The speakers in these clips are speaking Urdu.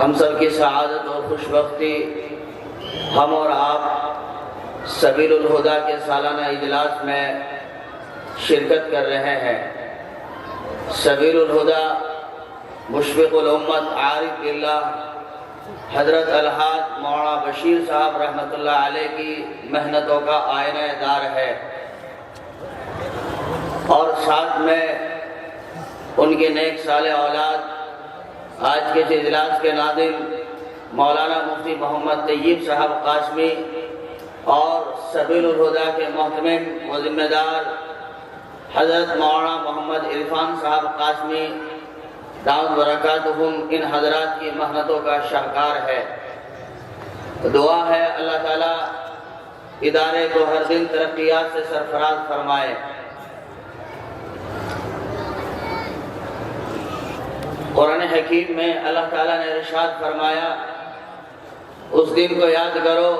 ہم سب کی سعادت اور خوش بختی ہم اور آپ سبیل الہدا کے سالانہ اجلاس میں شرکت کر رہے ہیں۔ سبیل الہدا مشفق الامت عارف باللہ حضرت الحاج مولانا بشیر صاحب رحمۃ اللہ علیہ کی محنتوں کا آئینہ دار ہے، اور ساتھ میں ان کے نیک صالح اولاد آج کے اس اجلاس کے ناظم مولانا مفتی محمد طیب صاحب قاسمی اور سبیل الہدا کے محتمم و ذمہ دار حضرت مولانا محمد عرفان صاحب قاسمی دعوت برکاتہم، ان حضرات کی محنتوں کا شاہکار ہے۔ دعا ہے اللہ تعالیٰ ادارے کو ہر دن ترقیات سے سرفراز فرمائے۔ قرآن حکیم میں اللہ تعالیٰ نے ارشاد فرمایا، اس دن کو یاد کرو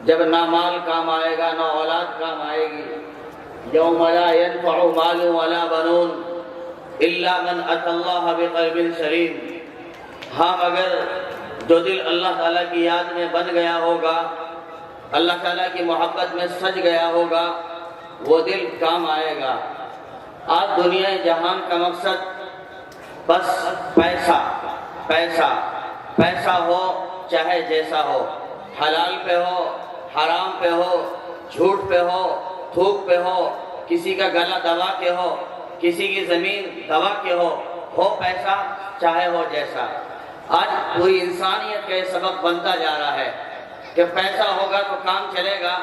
جب نہ مال کام آئے گا نہ اولاد کام آئے گی۔ یوم لا ينفع مال ولا بنون الا من اتى الله بقلب سلیم۔ ہاں مگر جو دل اللہ تعالیٰ کی یاد میں بن گیا ہوگا، اللہ تعالیٰ کی محبت میں سج گیا ہوگا، وہ دل کام آئے گا۔ آج دنیا جہان کا مقصد بس پیسہ پیسہ پیسہ ہو، چاہے جیسا ہو، حلال پہ ہو، حرام پہ ہو، جھوٹ پہ ہو، تھوک پہ ہو، کسی کا گلا دبا کے ہو، کسی کی زمین دبا کے ہو پیسہ چاہے ہو جیسا۔ آج پوری انسانیت کا یہ سبق بنتا جا رہا ہے کہ پیسہ ہوگا تو کام چلے گا،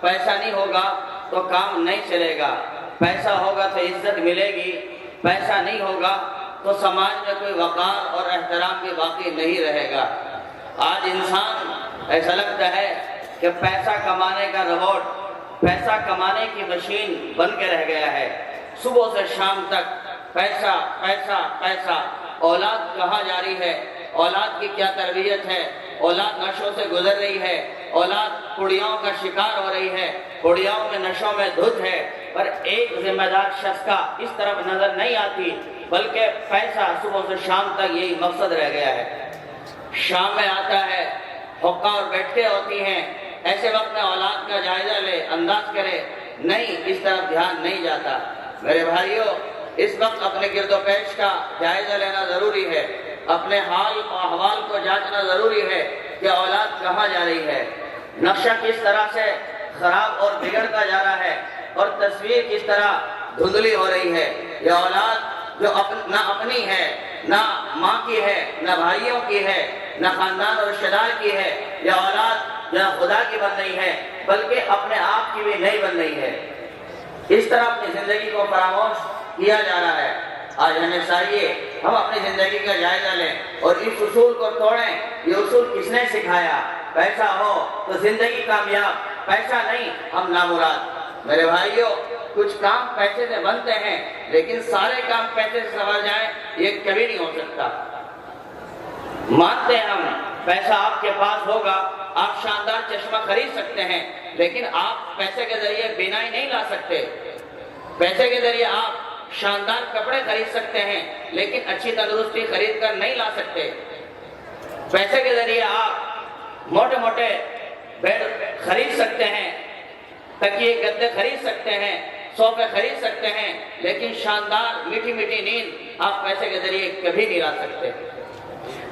پیسہ نہیں ہوگا تو کام نہیں چلے گا، پیسہ ہوگا تو عزت ملے گی، پیسہ نہیں ہوگا تو سماج میں کوئی وقار اور احترام بھی باقی نہیں رہے گا۔ آج انسان ایسا لگتا ہے کہ پیسہ کمانے کا روبوٹ، پیسہ کمانے کی مشین بن کے رہ گیا ہے۔ صبح سے شام تک پیسہ پیسہ پیسہ۔ اولاد کہاں جاری ہے، اولاد کی کیا تربیت ہے، اولاد نشوں سے گزر رہی ہے، اولاد کڑیوں کا شکار ہو رہی ہے، کڑیوں میں نشوں میں دھت ہے، پر ایک ذمہ دار شخص کا اس طرف نظر نہیں آتی، بلکہ پیسہ صبح سے شام تک یہی مقصد رہ گیا ہے۔ شام میں آتا ہے، حقہ اور بیٹھے ہوتی ہیں، ایسے وقت میں اولاد کا جائزہ لے، انداز کرے، نہیں، اس طرف دھیان نہیں جاتا۔ میرے بھائیوں، اس وقت اپنے گرد و پیش کا جائزہ لینا ضروری ہے، اپنے حال و احوال کو جانچنا ضروری ہے کہ اولاد کہاں جا رہی ہے، نقشہ کس طرح سے خراب اور بگڑتا جا رہا ہے، اور تصویر کس طرح دھندلی ہو رہی ہے۔ یہ اولاد جو نہ اپنی ہے، نہ ماں کی ہے، نہ بھائیوں کی ہے، نہ خاندان اور رشتہ دار کی ہے، یہ اولاد نہ خدا کی بن رہی ہے بلکہ اپنے آپ کی بھی نہیں بن رہی ہے۔ اس طرح اپنی زندگی کو فراموش کیا جا رہا ہے۔ آج ہمیں چاہیے ہم اپنی زندگی کا جائزہ لیں اور اس اصول کو توڑیں۔ یہ اصول کس نے سکھایا؟ پیسہ ہو تو زندگی کامیاب، پیسہ نہیں ہم نامراد۔ میرے بھائیوں، کچھ کام پیسے سے بنتے ہیں، لیکن سارے کام پیسے سے سنور جائیں یہ کبھی نہیں ہو سکتا۔ مانتے ہیں ہم، پیسہ آپ کے پاس ہوگا، آپ شاندار چشمہ خرید سکتے ہیں، لیکن آپ پیسے کے ذریعے بینائی نہیں لا سکتے۔ پیسے کے ذریعے آپ شاندار کپڑے خرید سکتے ہیں، لیکن اچھی تندرستی خرید کر نہیں لا سکتے۔ پیسے کے ذریعے آپ موٹے موٹے بیڈ خرید سکتے ہیں، تکیے گدے خرید سکتے ہیں، صوفے خرید سکتے ہیں، لیکن شاندار میٹھی میٹھی نیند آپ پیسے کے ذریعے کبھی نہیں لا سکتے۔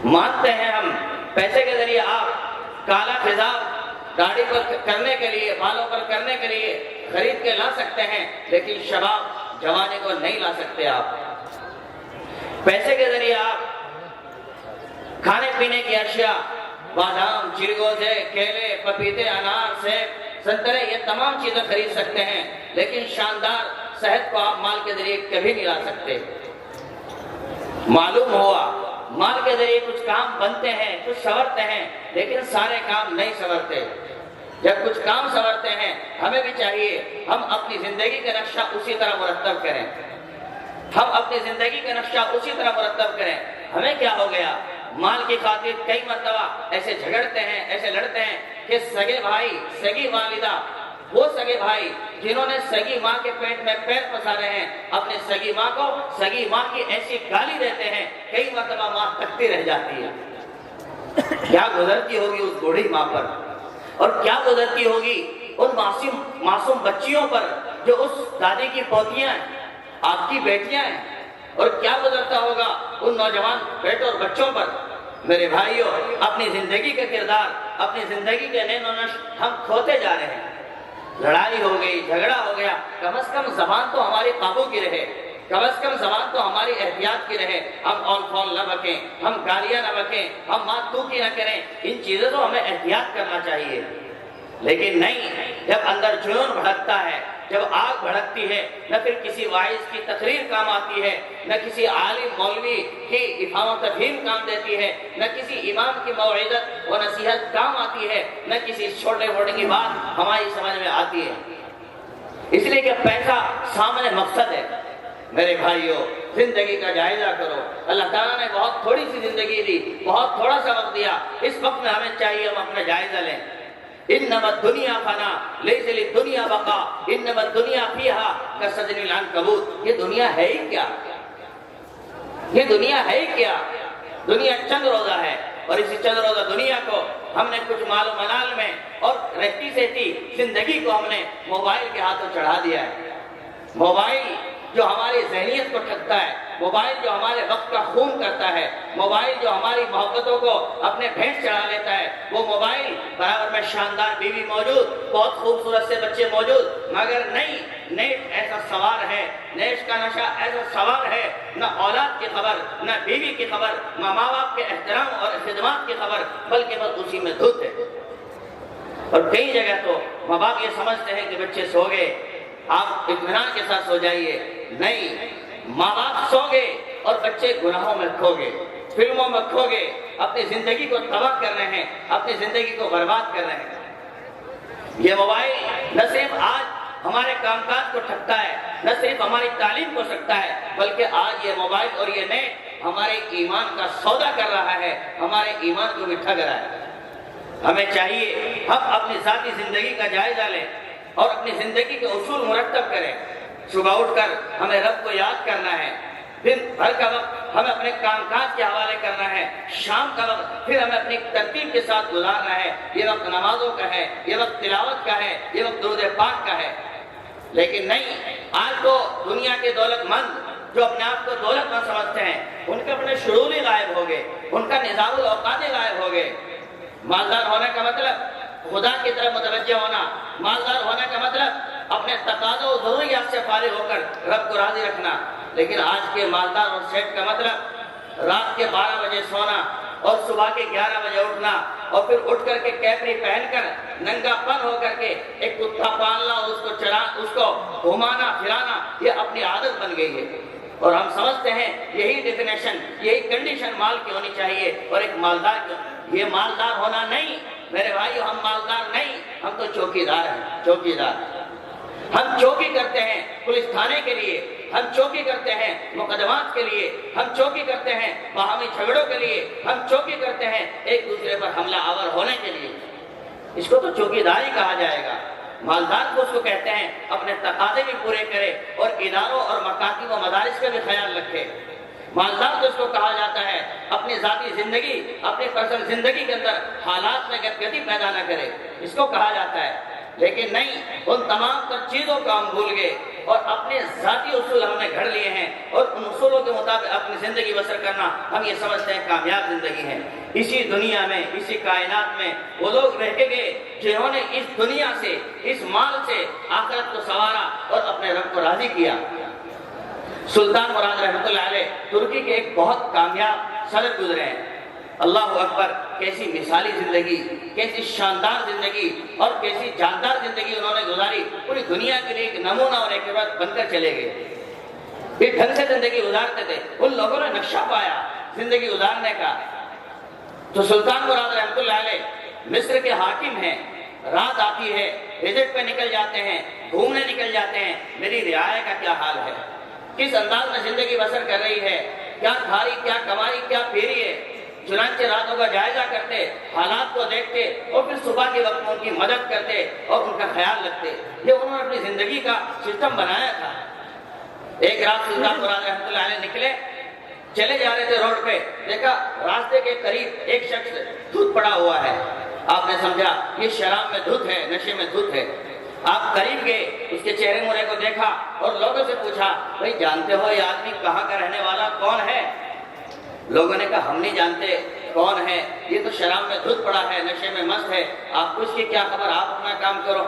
مانتے ہیں ہم، پیسے کے ذریعے آپ کالا خضاب داڑھی پر کرنے کے لیے، بالوں پر کرنے کے لیے خرید کے لا سکتے ہیں، لیکن شباب جوانی کو نہیں لا سکتے۔ آپ پیسے کے ذریعے آپ کھانے پینے کی اشیاء، بادام، چرگوزے، کیلے، پپیتے، انار، سیب، سنترے، یہ تمام چیزیں خرید سکتے ہیں، لیکن شاندار صحت کو آپ مال کے ذریعے کبھی نہیں لا سکتے۔ معلوم ہوا مال کے ذریعے کچھ کام بنتے ہیں، کچھ سنورتے ہیں، لیکن سارے کام نہیں سنورتے۔ جب کچھ کام سنورتے ہیں، ہمیں بھی چاہیے ہم اپنی زندگی کا نقشہ اسی طرح مرتب کریں، ہم اپنی زندگی کا نقشہ اسی طرح مرتب کریں۔ ہمیں کیا ہو گیا؟ مال کی خاطر کئی مرتبہ ایسے جھگڑتے ہیں، ایسے لڑتے ہیں کہ سگے بھائی، سگی والدہ، وہ سگے بھائی جنہوں نے سگی ماں کے پیٹ میں پیر پسارے ہیں، اپنے سگی ماں کو سگی ماں کی ایسی گالی دیتے ہیں، کئی مرتبہ ماں تکتی رہ جاتی ہے۔ کیا گزرتی ہوگی اس بوڑھی ماں پر، اور کیا گزرتی ہوگی ان معصوم بچیوں پر جو اس دادی کی پوتیاں ہیں، آپ کی بیٹیاں ہیں، اور کیا گزرتا ہوگا ان نوجوان بیٹوں اور بچوں پر۔ میرے بھائیوں، اپنی زندگی کا کردار، اپنی زندگی کے نین و نشو ہم کھوتے جا رہے ہیں۔ لڑائی ہو گئی، جھگڑا ہو گیا، کم از کم زبان تو ہماری قابو کی رہے، کم از کم زبان تو ہماری احتیاط کی رہے، ہم اول فول نہ بکیں، ہم گالیاں نہ بکیں، ہم مات تو کی نہ کریں، ان چیزوں تو ہمیں احتیاط کرنا چاہیے۔ لیکن نہیں، جب اندر جنون بھڑکتا ہے، جب آگ بھڑکتی ہے، نہ پھر کسی واعظ کی تقریر کام آتی ہے، نہ کسی عالم مولوی کی افہام و تفہیم کام دیتی ہے، نہ کسی امام کی موعظت و نصیحت کام آتی ہے، نہ کسی چھوٹے موٹے کی بات ہماری سمجھ میں آتی ہے، اس لیے کہ پیسہ سامنے مقصد ہے۔ میرے بھائیوں، زندگی کا جائزہ کرو۔ اللہ تعالیٰ نے بہت تھوڑی سی زندگی دی، بہت تھوڑا سا وقت دیا، اس وقت میں ہمیں چاہیے ہم اپنا جائزہ لیں۔ انما الدنیا فنا لیس للدنیا بقا انما الدنیا فیہا کسجن العنکبوت۔ یہ دنیا ہے ہی کیا؟ یہ دنیا ہے ہی کیا؟ دنیا چند روزہ ہے، اور اسی چند روزہ دنیا کو ہم نے کچھ مال و منال میں اور رہتی سہتی زندگی کو ہم نے موبائل کے ہاتھوں چڑھا دیا ہے۔ موبائل جو ہماری ذہنیت کو ٹھگتا ہے، موبائل جو ہمارے وقت کا خون کرتا ہے، موبائل جو ہماری محبتوں کو اپنے بھینس چڑھا لیتا ہے، وہ موبائل برابر میں شاندار بیوی موجود، بہت خوبصورت سے بچے موجود، مگر نہیں، نیٹ ایسا سوار ہے، نیٹ کا نشہ ایسا سوار ہے، نہ اولاد کی خبر، نہ بیوی کی خبر، نہ ماں باپ کے احترام اور خدمات کی خبر، بلکہ بس اسی میں دھت ہے۔ اور کئی جگہ تو ماں باپ یہ سمجھتے ہیں کہ بچے سو گئے، آپ اطمینان کے ساتھ سو جائیے، نہیں، ماں باپ سو گئے اور بچے گناہوں میں کھو گئے، فلموں میں کھو گئے، اپنی زندگی کو تباہ کر رہے ہیں، اپنی زندگی کو برباد کر رہے ہیں۔ یہ موبائل نہ صرف آج ہمارے کام کاج کو ٹھگتا ہے، نہ صرف ہماری تعلیم کو سکتا ہے، بلکہ آج یہ موبائل اور یہ نیٹ ہمارے ایمان کا سودا کر رہا ہے، ہمارے ایمان کو بھی ٹھگ رہا ہے۔ ہمیں چاہیے ہم اپنی ذاتی زندگی کا جائزہ لیں اور اپنی زندگی کے اصول مرتب کریں۔ صبح اٹھ کر ہمیں رب کو یاد کرنا ہے، دن بھر کا وقت ہمیں اپنے کام کاج کے حوالے کرنا ہے، شام کا وقت پھر ہمیں اپنی ترتیب کے ساتھ گزارنا ہے۔ یہ وقت نمازوں کا ہے، یہ وقت تلاوت کا ہے، یہ وقت درود پاک کا ہے۔ لیکن نہیں، آج تو دنیا کے دولت مند جو اپنے آپ کو دولت مند سمجھتے ہیں، ان کے اپنے شعور ہی غائب ہو گئے، ان کا نظام الاوقات غائب ہو گئے۔ مالدار ہونے کا مطلب خدا کی طرف متوجہ ہونا، مالدار ہونے کا مطلب اپنے تقاضوں و ضروریات سے فارغ ہو کر رب کو راضی رکھنا۔ لیکن آج کے مالدار اور سیٹ کا مطلب رات کے 12 بجے سونا اور صبح کے 11 بجے اٹھنا، اور پھر اٹھ کر کے کیپری پہن کر ننگا پن ہو کر کے ایک کتا پالنا، اس کو گھمانا پھرانا، یہ اپنی عادت بن گئی ہے۔ اور ہم سمجھتے ہیں یہی ڈیفینیشن، یہی کنڈیشن مال کی ہونی چاہیے اور ایک مالدار کی۔ یہ مالدار ہونا نہیں میرے بھائیو، ہم مالدار نہیں، ہم تو چوکیدار ہیں، چوکیدار۔ ہم چوکی کرتے ہیں پولیس تھانے کے لیے، ہم چوکی کرتے ہیں مقدمات کے لیے، ہم چوکی کرتے ہیں باہمی جھگڑوں کے لیے، ہم چوکی کرتے ہیں ایک دوسرے پر حملہ آور ہونے کے لیے۔ اس کو تو چوکیداری کہا جائے گا۔ مالدار کو اس کو کہتے ہیں اپنے تقاضے بھی پورے کرے اور اداروں اور مکاتب و مدارس کا بھی خیال رکھے۔ مالدار کو اس کو کہا جاتا ہے اپنی ذاتی زندگی، اپنی پرسنل زندگی کے اندر حالات میں گدگدی پیدا نہ کرے، اس کو کہا جاتا ہے۔ لیکن نہیں، ان تمام تر چیزوں کو ہم بھول گئے اور اپنے ذاتی اصول ہم نے گھڑ لیے ہیں، اور ان اصولوں کے مطابق اپنی زندگی بسر کرنا ہم یہ سمجھتے ہیں کامیاب زندگی ہے۔ اسی دنیا میں، اسی کائنات میں وہ لوگ رہ کے گئے جنہوں نے اس دنیا سے، اس مال سے آخرت کو سنوارا اور اپنے رب کو راضی کیا۔ سلطان مراد رحمۃ اللہ علیہ ترکی کے ایک بہت کامیاب صدر گزرے ہیں۔ اللہ اکبر، کیسی مثالی زندگی، کیسی شاندار زندگی اور کیسی جاندار زندگی انہوں نے گزاری، پوری دنیا کے لیے ایک نمونہ اور ایک عبرت بن کر چلے گئے۔ یہ ڈھنگ سے زندگی گزارتے تھے، ان لوگوں نے نقشہ پایا زندگی گزارنے کا۔ تو سلطان مراد رحمۃ اللہ علیہ مصر کے حاکم ہیں، رات آتی ہے، وزٹ پہ نکل جاتے ہیں، گھومنے نکل جاتے ہیں، میری رعایا کا کیا حال ہے، کس انداز میں زندگی بسر کر رہی ہے، کیا کھاری، کیا کمائی، کیا پھیری ہے۔ چنانچہ راتوں کا جائزہ کرتے، حالات کو دیکھتے اور پھر صبح کے وقت میں ان کی مدد کرتے اور ان کا خیال رکھتے۔ یہ انہوں نے اپنی زندگی کا سسٹم بنایا تھا۔ ایک رات سلطان مراد رحمۃ اللہ علیہ نکلے چلے جا رہے تھے روڈ پہ، دیکھا راستے کے قریب ایک شخص دھت پڑا ہوا ہے۔ آپ نے سمجھا یہ شراب میں دھت ہے، نشے میں دھت ہے۔ آپ قریب گئے، اس کے چہرے مرے کو دیکھا اور لوگوں سے پوچھا بھائی جانتے ہو یہ آدمی کہاں کا رہنے والا کون ہے؟ لوگوں نے کہا ہم نہیں جانتے کون ہے، یہ تو شراب میں دھت پڑا ہے، نشے میں مست ہے، آپ کو اس کی کیا خبر، آپ اپنا کام کرو۔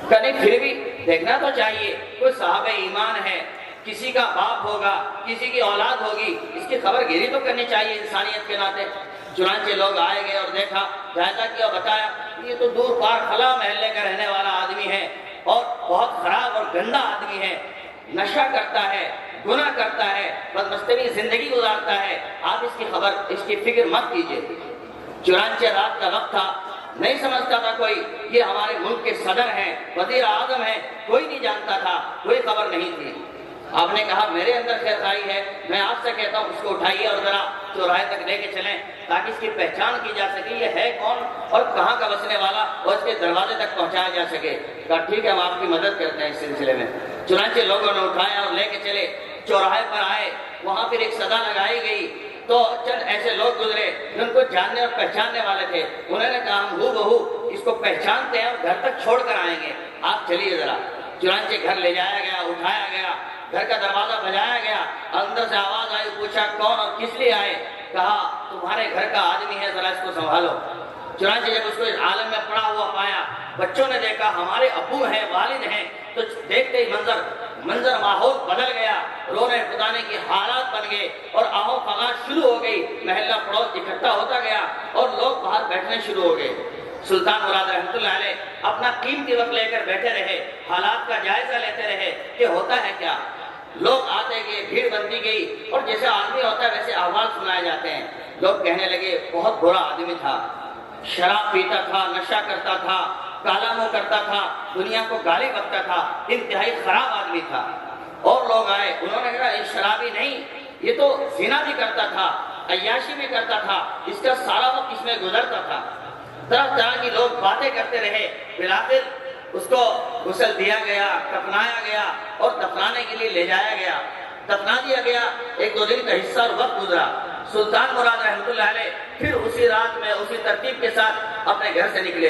کہ نہیں پھر بھی دیکھنا تو چاہیے، کوئی صاحب ایمان ہے، کسی کا باپ ہوگا، کسی کی اولاد ہوگی، اس کی خبر گیری تو کرنی چاہیے انسانیت کے ناطے۔ چنانچہ لوگ آئے گئے اور دیکھا، جائزہ کیا، بتایا یہ تو دور پار خلا محلے کا رہنے والا آدمی ہے اور بہت خراب اور گندا آدمی ہے، نشہ کرتا ہے، گناہ کرتا ہے، بدمستوری زندگی گزارتا ہے، آپ اس کی خبر، اس کی فکر مت کیجیے۔ چنانچہ رات کا وقت تھا، نہیں سمجھتا تھا کوئی یہ ہمارے ملک کے صدر ہیں، وزیر اعظم ہیں، کوئی نہیں جانتا تھا، کوئی خبر نہیں تھی۔ آپ نے کہا میرے اندر خیر خائی ہے، میں آپ سے کہتا ہوں اس کو اٹھائیے اور ذرا چوراہے تک لے کے چلیں تاکہ اس کی پہچان کی جا سکے، یہ ہے کون اور کہاں کا بسنے والا، اور اس کے دروازے تک پہنچایا جا سکے۔ کہا ٹھیک ہے ہم آپ کی مدد کرتے ہیں اس سلسلے میں۔ چنانچہ لوگوں نے اٹھایا اور لے کے چلے، چوراہے پر آئے، وہاں پھر ایک صدا لگائی گئی تو چند ایسے لوگ گزرے جن کو جاننے اور پہچاننے والے تھے، انہوں نے کہا ہم ہو بہو اس کو پہچانتے ہیں اور گھر تک چھوڑ کر آئیں گے، آپ چلیے ذرا۔ چنانچہ گھر لے جایا گیا، اٹھایا گیا، گھر کا دروازہ بجایا گیا، اندر سے آواز آئی، پوچھا کون اور کس لیے آئے؟ کہا تمہارے گھر کا آدمی ہے، ذرا اس کو سنبھالو۔ چنانچہ جب اس کو اس عالم میں پڑا ہوا پایا، بچوں نے دیکھا ہمارے ابو ہیں، والد ہیں، تو دیکھتے ہی منظر ماحول بدل گیا، رونے پتانے کی حالات بن گئے اور آہو فغان شروع ہو گئی، محلہ پڑوس اکٹھا ہوتا گیا اور لوگ باہر بیٹھنے شروع ہو گئے۔ سلطان مراد رحمۃ اللہ علیہ اپنا قیمتی وقت لے کر بیٹھے رہے، حالات کا جائزہ لیتے رہے کہ ہوتا ہے کیا۔ لوگ آتے گئے، بھیڑ بنتی گئی اور جیسے آدمی ہوتا ہے ویسے احوال سنائے جاتے ہیں۔ لوگ کہنے لگے بہت برا آدمی تھا، شراب پیتا تھا، نشہ کرتا تھا، کالا منہ کرتا تھا، دنیا کو گالی بکتا تھا، انتہائی خراب آدمی تھا۔ اور لوگ آئے، انہوں نے کہا یہ شرابی نہیں، یہ تو زنا بھی کرتا تھا، عیاشی بھی کرتا تھا، اس کا سارا وقت اس میں گزرتا تھا۔ طرح طرح کی لوگ باتیں کرتے رہے، بالآخر اس کو غسل دیا گیا، کفنایا گیا اور دفنانے کے لیے لے جایا گیا، دفنا دیا گیا۔ ایک دو دن کا حصہ اور وقت گزرا، سلطان مراد رحمۃ اللہ علیہ پھر اسی رات میں اسی ترتیب کے ساتھ اپنے گھر سے نکلے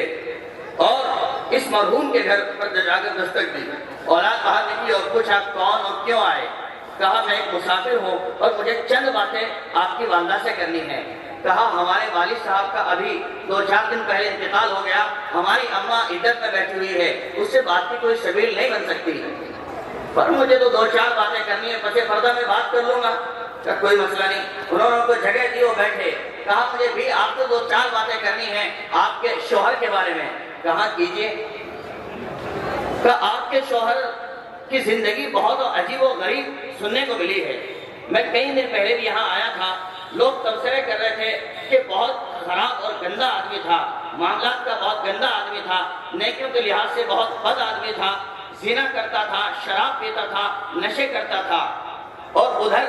اور اس مرحوم کے گھر پر جا کر دستک دی۔ اولاد باہر نکلی اور پوچھا کون اور کیوں آئے؟ کہا میں ایک مسافر ہوں اور مجھے چند باتیں آپ کی والدہ سے کرنی ہے۔ کہا ہمارے والد صاحب کا ابھی 2-4 دن پہلے انتقال ہو گیا، ہماری اماں عدت میں بیٹھی ہوئی ہے، اس سے بات کی کوئی سبیل نہیں بن سکتی، پر مجھے تو 2-4 باتیں کرنی ہے، پس پردہ میں بات کر لوں گا۔ کہا کوئی مسئلہ نہیں۔ انہوں نے ان کو جگہ دی، وہ بیٹھے۔ کہا مجھے بھی آپ کو 2-4 باتیں کرنی ہیں آپ کے شوہر کے بارے میں۔ کہا کیجئے۔ کہا آپ کے شوہر کی زندگی بہت عجیب و غریب سننے کو ملی ہے، میں کئی دن پہلے بھی یہاں آیا تھا، لوگ تبصرے کر رہے تھے کہ بہت خراب اور گندا آدمی تھا، معاملات کا بہت گندا آدمی تھا، نیکیوں کے لحاظ سے بہت بد آدمی تھا، زنا کرتا تھا، شراب پیتا تھا، نشے کرتا تھا۔ اور ادھر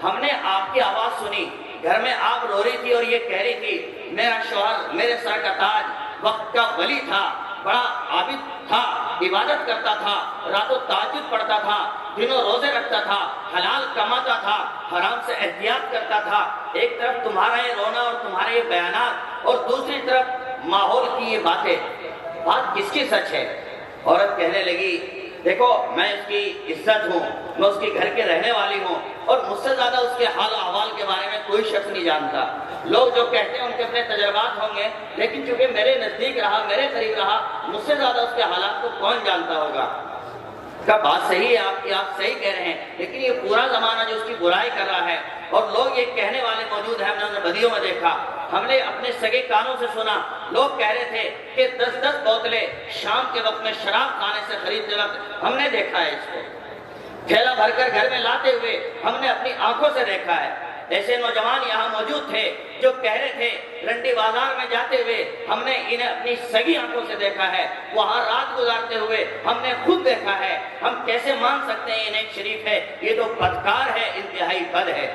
ہم نے آپ کی آواز سنی، گھر میں آپ رو رہی تھی اور یہ کہہ رہی تھی میرا شوہر میرے سر کا تاج، وقت کا ولی تھا، بڑا عابد تھا، عبادت کرتا تھا، راتوں تہجد پڑھتا تھا، دنوں روزے رکھتا تھا، حلال کماتا تھا، حرام سے احتیاط کرتا تھا۔ ایک طرف تمہارا یہ رونا اور تمہارے یہ بیانات اور دوسری طرف ماحول کی یہ باتیں، بات کس کی سچ ہے؟ عورت کہنے لگی دیکھو میں اس کی عزت ہوں، میں اس کے گھر کے رہنے والی ہوں اور مجھ سے زیادہ اس کے حال احوال کے بارے میں کوئی شخص نہیں جانتا۔ لوگ جو کہتے ہیں ان کے اپنے تجربات ہوں گے، لیکن چونکہ میرے نزدیک رہا، میرے قریب رہا، مجھ سے زیادہ اس کے حالات کو کون جانتا ہوگا۔ کا بات صحیح ہے آپ کی، آپ صحیح کہہ رہے ہیں، لیکن یہ پورا زمانہ جو اس کی برائی کر رہا ہے اور لوگ یہ کہنے والے موجود ہیں، ہم نے انہیں بدیوں میں دیکھا، ہم نے اپنے سگے کانوں سے سنا، لوگ کہہ رہے تھے کہ 10-10 بوتلیں شام کے وقت میں شراب خانے سے خریدتے وقت ہم نے دیکھا ہے، اس کو تھیلا بھر کر گھر میں لاتے ہوئے ہم نے اپنی آنکھوں سے دیکھا ہے۔ ایسے نوجوان یہاں موجود تھے جو کہہ رہے تھے رنڈی بازار میں جاتے ہوئے ہم نے انہیں اپنی سگی آنکھوں سے دیکھا ہے، وہاں رات گزارتے ہوئے ہم نے خود دیکھا ہے۔ ہم کیسے مان سکتے ہیں یہ نیک شریف ہے؟ یہ تو بدکار ہے، انتہائی بد ہے۔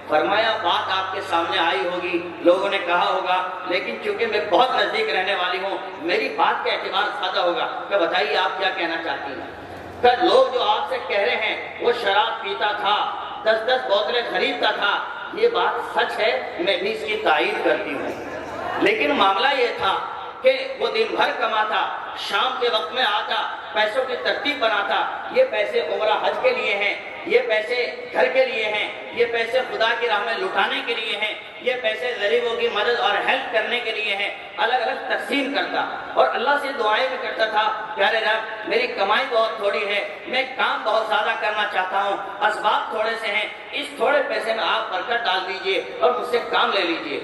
فرمایا بات آپ کے سامنے آئی ہوگی، لوگوں نے کہا ہوگا، لیکن چونکہ میں بہت نزدیک رہنے والی ہوں میری بات کا اعتبار زیادہ ہوگا۔ کہ بتائیے آپ کیا کہنا چاہتی ہیں؟ کہ لوگ جو آپ سے کہہ رہے ہیں وہ شراب پیتا تھا، 10 بوتلیں خریدتا تھا، یہ بات سچ ہے، میں بھی اس کی تائید کرتی ہوں۔ لیکن معاملہ یہ تھا کہ وہ دن بھر کماتا، شام کے وقت میں آتا، پیسوں کی ترتیب بناتا، یہ پیسے عمرہ حج کے لیے ہیں، یہ پیسے گھر کے لیے ہیں، یہ پیسے خدا کی راہ میں لٹانے کے لیے ہیں، یہ پیسے غریبوں کی مدد اور ہیلپ کرنے کے لیے ہیں، الگ الگ تقسیم کرتا اور اللہ سے دعائیں بھی کرتا تھا، پیارے رب میری کمائی بہت تھوڑی ہے، میں کام بہت زیادہ کرنا چاہتا ہوں، اسباب تھوڑے سے ہیں، اس تھوڑے پیسے میں آپ برکت ڈال دیجئے اور مجھ سے کام لے لیجئے۔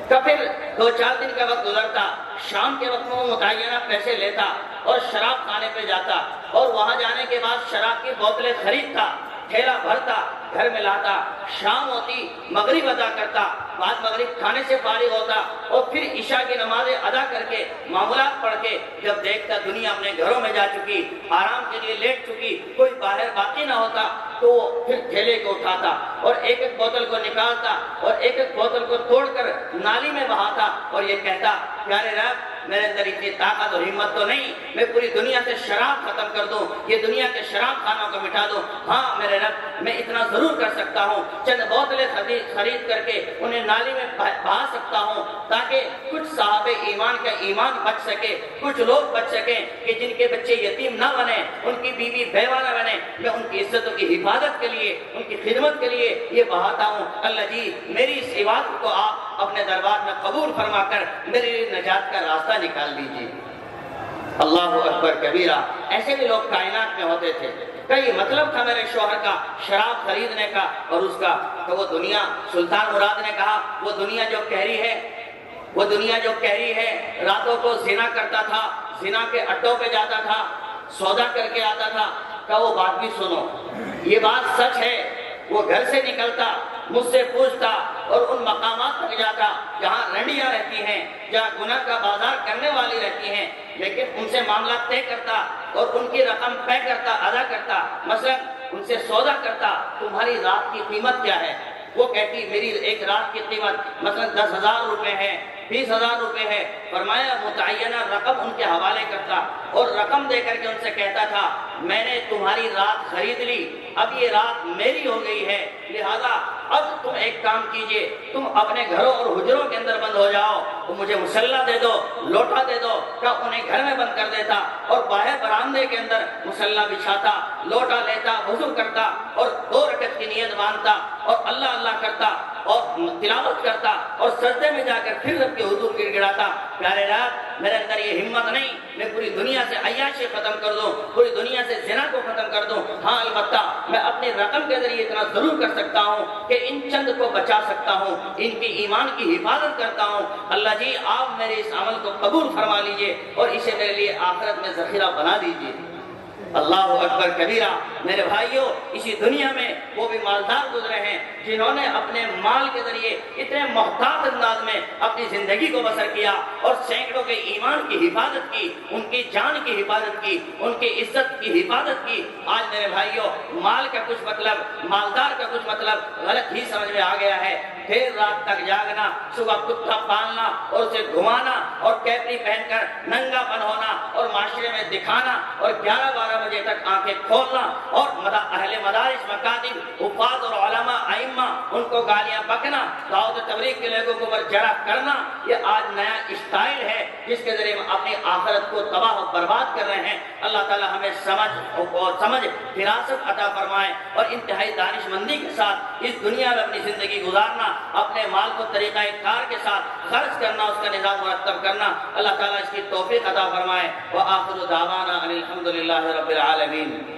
تو پھر 2-4 دن کا وقت گزرتا، شام کے وقت میں وہ متعینہ پیسے لیتا اور شراب خانے پہ جاتا اور وہاں جانے کے بعد شراب کی بوتلیں خریدتا، ٹھیلا بھرتا، گھر میں لاتا، شام ہوتی مغرب ادا کرتا، بعد مغرب کھانے سے فارغ ہوتا اور پھر عشاء کی نمازیں ادا کر کے معاملات پڑھ کے جب دیکھتا دنیا اپنے گھروں میں جا چکی، آرام کے لیے لیٹ چکی، کوئی باہر باقی نہ ہوتا، تو پھر ٹھیلے کو اٹھاتا اور ایک ایک بوتل کو نکالتا اور ایک ایک بوتل کو توڑ کر نالی میں بہاتا اور یہ کہتا، پیارے رب میرے اندر اتنی طاقت اور ہمت تو نہیں میں پوری دنیا سے شراب ختم کر دوں، یہ دنیا کے شراب خانوں کو مٹا دوں، ہاں میرے رب میں اتنا ضرور کر سکتا ہوں، چند بوتلیں خرید کر کے انہیں نالی میں بہا سکتا ہوں تاکہ کچھ صحابہ ایمان کا ایمان بچ سکے، کچھ لوگ بچ سکیں کہ جن کے بچے یتیم نہ بنے، ان کی بیوی بیوہ نہ بنے، میں ان کی عزتوں کی حفاظت کے لیے، ان کی خدمت کے لیے یہ بہاتا ہوں۔ اللہ جی میری اس عبادت کو آپ اپنے دربار میں قبول فرما کر میرے لیے نجات کا راستہ نکال دیجیے۔ اللہ اکبر کبیرہ۔ ایسے بھی لوگ کائنات میں ہوتے تھے، کئی مطلب تھا میرے شوہر کا شراب خریدنے کا اور اس کا، تو وہ دنیا، سلطان مراد نے کہا وہ دنیا جو کہری ہے، وہ دنیا جو کہری ہے، راتوں کو زنا کرتا تھا، زنا کے اڈوں پہ جاتا تھا، سودا کر کے آتا تھا، کہ وہ بات بھی سنو، یہ بات سچ ہے، وہ گھر سے نکلتا، مجھ سے پوچھتا اور ان مقامات تک جاتا جہاں رنڈیاں رہتی ہیں، جہاں گناہ کا بازار کرنے والی رہتی ہیں، لیکن ان سے معاملات طے کرتا اور ان کی رقم طے کرتا، ادا کرتا، مثلا ان سے سودا کرتا، تمہاری رات کی قیمت کیا ہے؟ وہ کہتی میری ایک رات کی قیمت مثلا 10,000 روپے ہے، 20,000 روپے ہے، فرمایا متعینہ رقم ان کے حوالے کرتا اور رقم دے کر کے ان سے کہتا تھا میں نے تمہاری رات خرید لی، اب یہ رات میری ہو گئی ہے، لہذا اب تم ایک کام کیجئے، تم اپنے گھروں اور حجروں کے اندر بند ہو جاؤ، مجھے مسلح دے دو، لوٹا دے دو، کہ انہیں گھر میں بند کر دیتا اور باہر برآمدے کے اندر مسلح بچھاتا، لوٹا لیتا، وضو کرتا اور 2 رکعت کی نیت باندھتا اور اللہ اللہ کرتا اور تلاوت کرتا اور سجدے میں جا کر پھر رب کے حضور گر گڑاتا، پیارے رب میرے اندر یہ ہمت نہیں میں پوری دنیا سے عیاشی ختم کر دوں، پوری دنیا سے زنا کو ختم کر دوں، ہاں البتہ میں اپنی رقم کے ذریعے اتنا ضرور کر سکتا ہوں کہ ان چند کو بچا سکتا ہوں، ان کی ایمان کی حفاظت کرتا ہوں۔ اللہ جی آپ میرے اس عمل کو قبول فرما لیجئے اور اسے میرے لیے آخرت میں ذخیرہ بنا دیجئے۔ اللہ اکبر کبیرہ۔ میرے بھائیوں اسی دنیا میں وہ بھی مالدار گزرے ہیں جنہوں نے اپنے مال کے ذریعے اتنے محتاط انداز میں اپنی زندگی کو بسر کیا اور سینکڑوں کے ایمان کی حفاظت کی، ان کی جان کی حفاظت کی، ان کی عزت کی حفاظت کی۔ آج میرے بھائیوں مال کا کچھ مطلب، مالدار کا کچھ مطلب غلط ہی سمجھ میں آ گیا ہے۔ دیر رات تک جاگنا، صبح کتا پالنا اور اسے گھمانا اور کیپری پہن کر ننگا پن ہونا اور معاشرے میں دکھانا اور 11-12 بجے تک آنکھیں کھولنا اور اہل مدارس، مکاتب، حفاظ اور علماء، ائمہ ان کو گالیاں بکنا، دعوت تبلیغ کے لوگوں کو برجرہ کرنا، یہ آج نیا اسٹائل ہے جس کے ذریعے ہم اپنی آخرت کو تباہ و برباد کر رہے ہیں۔ اللہ تعالی ہمیں سمجھ فراست عطا فرمائے اور انتہائی دانش مندی کے ساتھ اس دنیا میں اپنی زندگی گزارنا، اپنے مال کو طریقہ کار کے ساتھ خرچ کرنا، اس کا نظام مرتب کرنا، اللہ تعالیٰ اس کی توفیق عطا فرمائے۔ وآخر دعوانا ان الحمد للہ رب العالمین۔